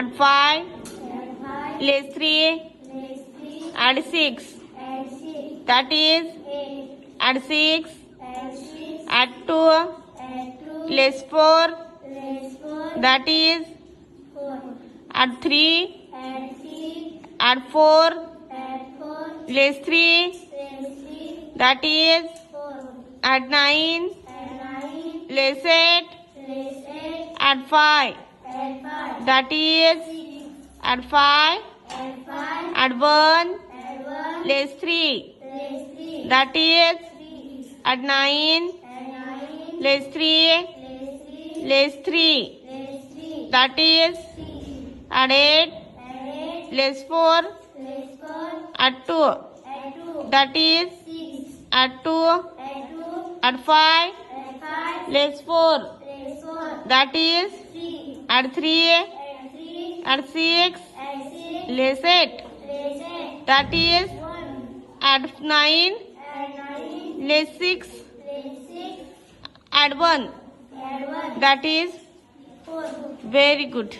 Add 5. Less 3. Add 6. That is. Add 6. Add 2. Less 4. That is. Add 3. Add 4. Less 3. That is. Add 9. Less 8. Add 5. That is. Add 5. Add 1. Less 3. That is. Add 9. Less 3. Less 3. That is. Add 8. Less 4. Add 2. That is. Add 2. Add 5. Less 4. That is. Add 3. Add 6. Less 8. That is. Add 9. Less 6. Add 1. That is. Very good.